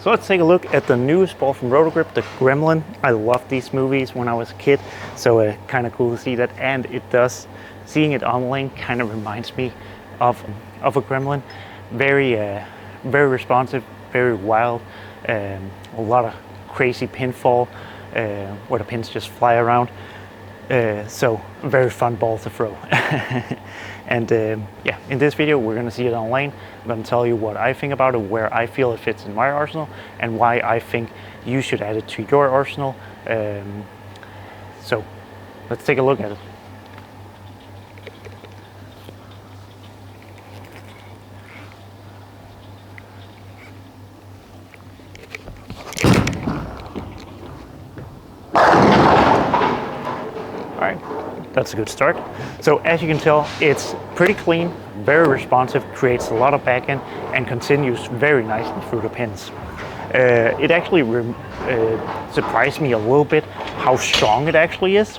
So let's take a look at the newest ball from Roto Grip, the Gremlin. I loved these movies when I was a kid, so kind of cool to see that. And it does, seeing it on lane kind of reminds me of a Gremlin. Very responsive, very wild, a lot of crazy pinfall where the pins just fly around. So a very fun ball to throw. And yeah, in this video we're going to see it on lane. I'm going to tell you what I think about it, where I feel it fits in my arsenal, and why I think you should add it to your arsenal. So let's take a look at it. That's a good start. So as you can tell, it's pretty clean, very responsive, creates a lot of backend, and continues very nicely through the pins. It actually surprised me a little bit how strong it actually is,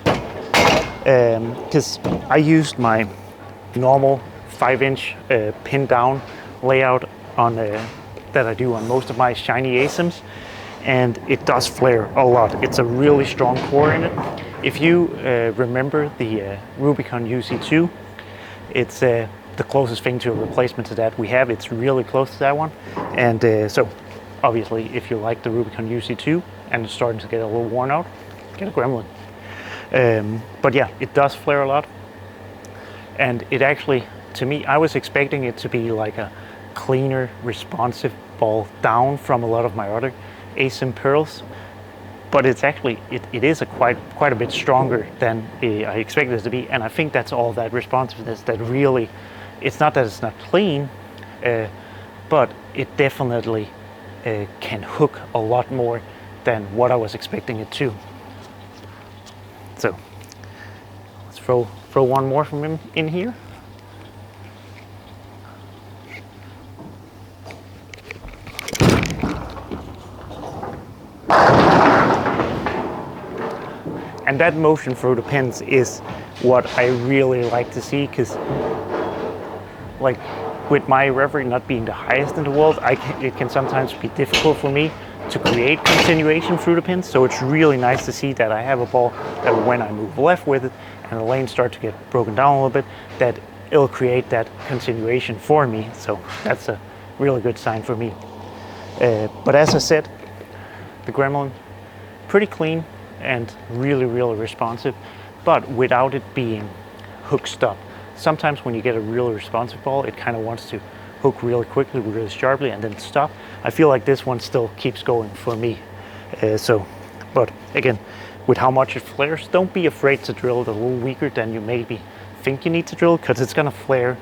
because I used my normal 5-inch pin down layout on that I do on most of my shiny ASIMs, and it does flare a lot. It's a really strong core in it. If you remember the Rubicon UC2, it's the closest thing to a replacement to that we have. It's really close to that one. And so obviously if you like the Rubicon UC2 and it's starting to get a little worn out, get a Gremlin. But yeah, it does flare a lot. And it actually, to me, I was expecting it to be like a cleaner, responsive ball down from a lot of my other ASIM pearls. But it's actually, it is quite a bit stronger than I expected it to be, and I think that's all that responsiveness that really, it's not that it's not clean, but it definitely can hook a lot more than what I was expecting it to. So let's throw one more from him in here. And that motion through the pins is what I really like to see, because like with my referee not being the highest in the world, it can sometimes be difficult for me to create continuation through the pins. So it's really nice to see that I have a ball that when I move left with it and the lanes start to get broken down a little bit, that it'll create that continuation for me. So that's a really good sign for me. But as I said, the Gremlin, pretty clean and really responsive, but without it being hook stop. Sometimes when you get a really responsive ball, it kind of wants to hook really quickly, really sharply, and then stop. I feel like this one still keeps going for me. But again, with how much it flares, don't be afraid to drill it a little weaker than you maybe think you need to drill, because it's gonna flare,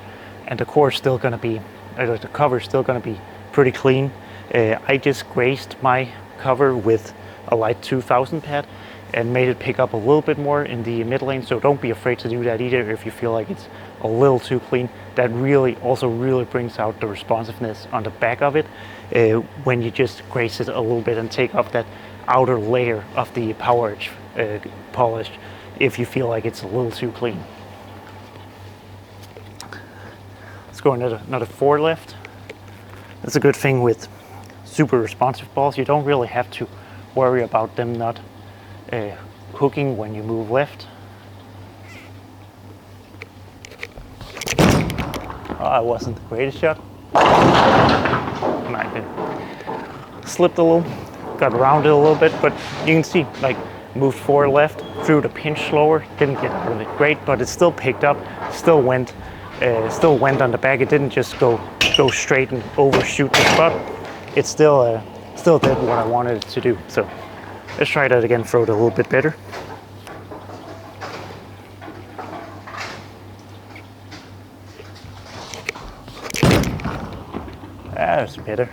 and the core is still gonna be, the cover is still gonna be pretty clean. I just graced my cover with a light 2000 pad and made it pick up a little bit more in the mid lane, so don't be afraid to do that either if you feel like it's a little too clean. That really brings out the responsiveness on the back of it when you just grace it a little bit and take off that outer layer of the power edge polish if you feel like it's a little too clean. Let's go another 4 left. That's a good thing with super responsive balls. You don't really have to worry about them not hooking when you move left. Oh, that wasn't the greatest shot. Might have slipped a little, got around it a little bit, but you can see, like, moved 4 left, threw the pinch slower, didn't get out of it great, but it still picked up, still went on the back. It didn't just go straight and overshoot the spot. It still did what I wanted it to do. So let's try that again, throw it a little bit better. That's better.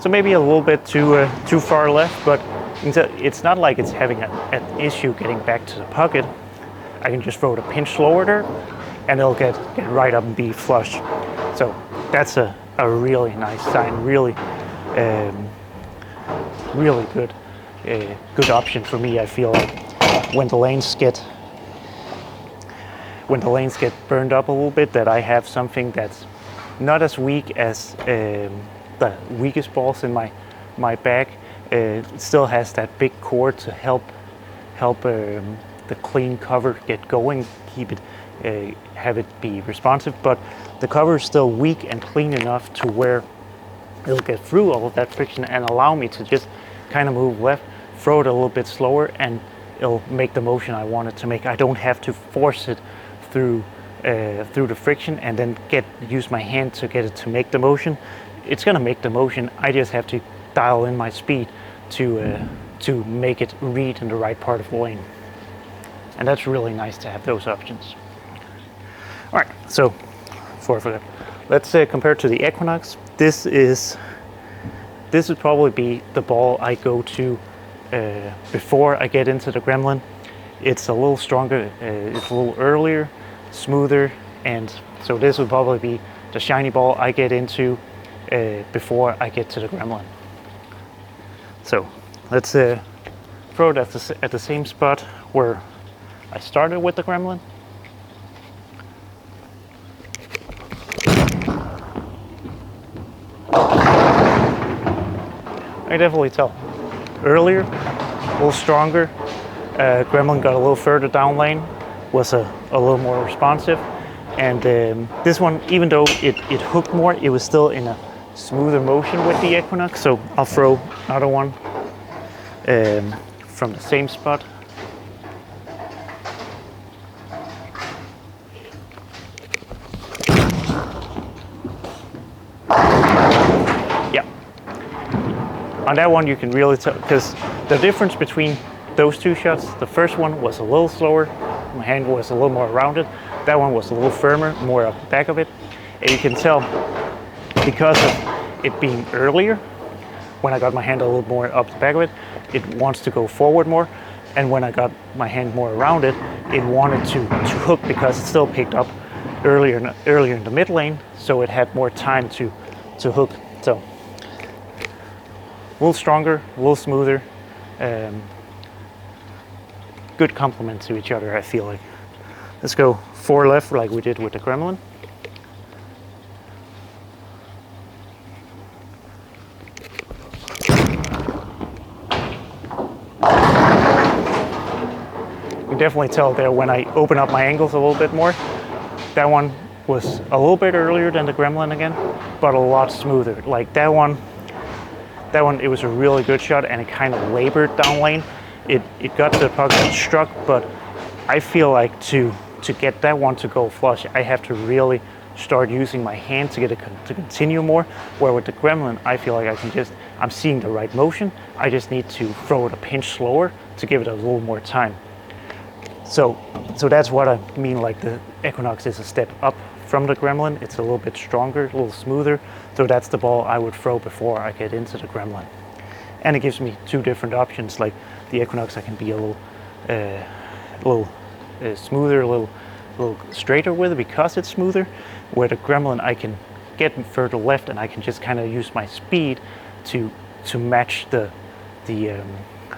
So maybe a little bit too far left, but it's not like it's having an issue getting back to the pocket. I can just throw the pinch slower there, and it'll get right up and be flush. So that's a really nice sign, really good option for me. I feel like when the lanes get burned up a little bit, that I have something that's not as weak as the weakest balls in my bag. It still has that big core to help the clean cover get going, keep it, have it be responsive, but the cover is still weak and clean enough to where it'll get through all of that friction and allow me to just kind of move left, throw it a little bit slower, and it'll make the motion I want it to make. I don't have to force it through the friction and then use my hand to get it to make the motion. It's gonna make the motion. I just have to dial in my speed to make it read in the right part of the lane. And that's really nice to have those options. All right, so for that, let's compare it to the Equinox. This would probably be the ball I go to before I get into the Gremlin. It's a little stronger, it's a little earlier, smoother, and so this would probably be the shiny ball I get into before I get to the Gremlin. So let's throw it at the same spot where I started with the Gremlin. I definitely tell. Earlier, a little stronger. Gremlin got a little further down lane, was a little more responsive. And this one, even though it hooked more, it was still in a smoother motion with the Equinox. So I'll throw another one from the same spot. On that one you can really tell, because the difference between those two shots, the first one was a little slower, my hand was a little more rounded, that one was a little firmer, more up the back of it, and you can tell because of it being earlier, when I got my hand a little more up the back of it, it wants to go forward more, and when I got my hand more around it, it wanted to hook because it still picked up earlier in the mid lane, so it had more time to hook. So a little stronger, a little smoother, good complement to each other, I feel like. Let's go 4 left like we did with the Gremlin. You can definitely tell there when I open up my angles a little bit more. That one was a little bit earlier than the Gremlin again, but a lot smoother. Like that one, it was a really good shot, and it kind of labored down lane. It got to the puck and struck, but I feel like to get that one to go flush, I have to really start using my hand to get it to continue more. Where with the Gremlin, I feel like I'm seeing the right motion. I just need to throw it a pinch slower to give it a little more time. So that's what I mean, like the Equinox is a step up from the Gremlin. It's a little bit stronger, a little smoother. So that's the ball I would throw before I get into the Gremlin. And it gives me 2 different options. Like the Equinox, I can be a little smoother, a little straighter with it because it's smoother. Where the Gremlin, I can get further left and I can just kind of use my speed to match the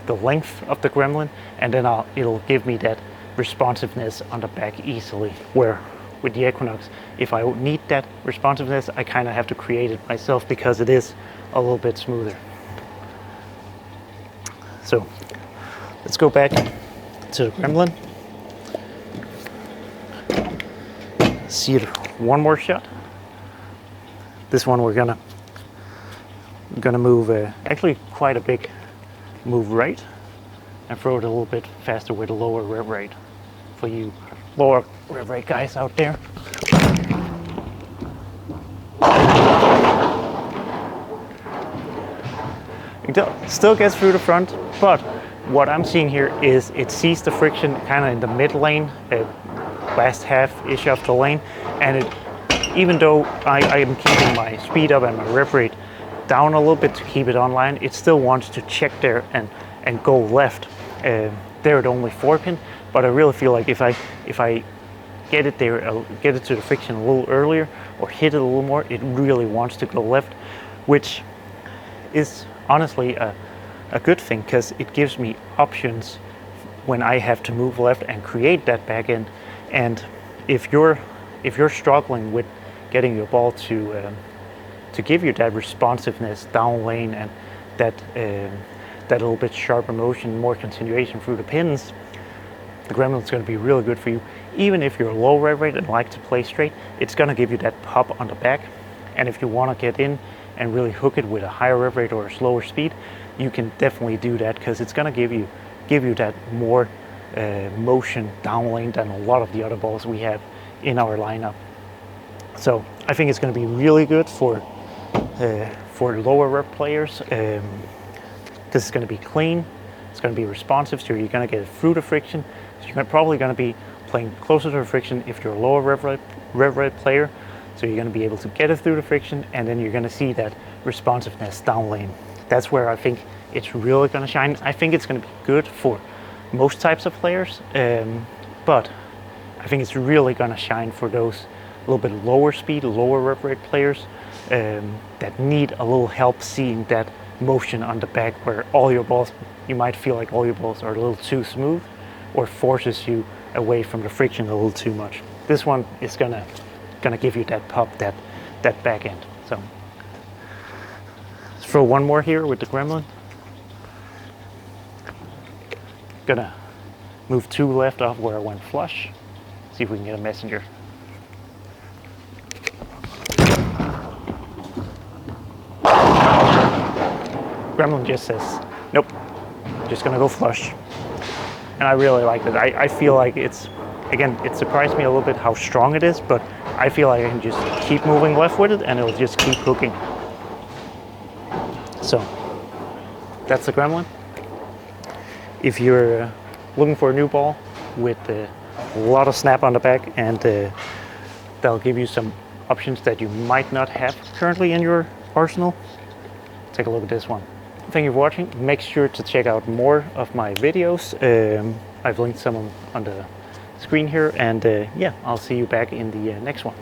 length of the Gremlin, and then it'll give me that responsiveness on the back easily. Where with the Equinox, if I need that responsiveness, I kind of have to create it myself because it is a little bit smoother. So let's go back to the Gremlin. See it one more shot. This one we're gonna move actually quite a big move right and throw it a little bit faster with a lower rev rate for you lower rev rate guys out there. It still gets through the front, but what I'm seeing here is it sees the friction kind of in the mid lane, last half-ish of the lane, and even though I am keeping my speed up and my rev rate down a little bit to keep it online, it still wants to check there and go left. They're at only 4-pin, but I really feel like if I get it there, get it to the friction a little earlier or hit it a little more, it really wants to go left, which is honestly a good thing because it gives me options when I have to move left and create that back end. And if you're struggling with getting your ball to give you that responsiveness down lane and that that little bit sharper motion, more continuation through the pins, the Gremlin's going to be really good for you. Even if you're low rev rate and like to play straight, it's going to give you that pop on the back. And if you want to get in and really hook it with a higher rev rate or a slower speed, you can definitely do that, because it's going to give you that more motion down lane than a lot of the other balls we have in our lineup. So I think it's going to be really good for lower rev players, because it's going to be clean, it's going to be responsive, so you're going to get it through the friction. So you're probably going to be playing closer to the friction if you're a lower rev rate player. So you're going to be able to get it through the friction, and then you're going to see that responsiveness down lane. That's where I think it's really going to shine. I think it's going to be good for most types of players, but I think it's really going to shine for those a little bit lower speed, lower rev rate players that need a little help seeing that motion on the back, where all your balls, you might feel like all your balls are a little too smooth or forces you away from the friction a little too much. This one is gonna give you that pop, that back end. So let's throw one more here with the Gremlin. Gonna move 2 left off where I went flush. See if we can get a messenger. Gremlin just says, nope, just gonna go flush. And I really like it. I feel like it's, again, it surprised me a little bit how strong it is, but I feel like I can just keep moving left with it and it'll just keep hooking. So that's the Gremlin. If you're looking for a new ball with a lot of snap on the back, and that'll give you some options that you might not have currently in your arsenal, take a look at this one. Thank you for watching. Make sure to check out more of my videos. I've linked some on the screen here, and yeah, I'll see you back in the next one.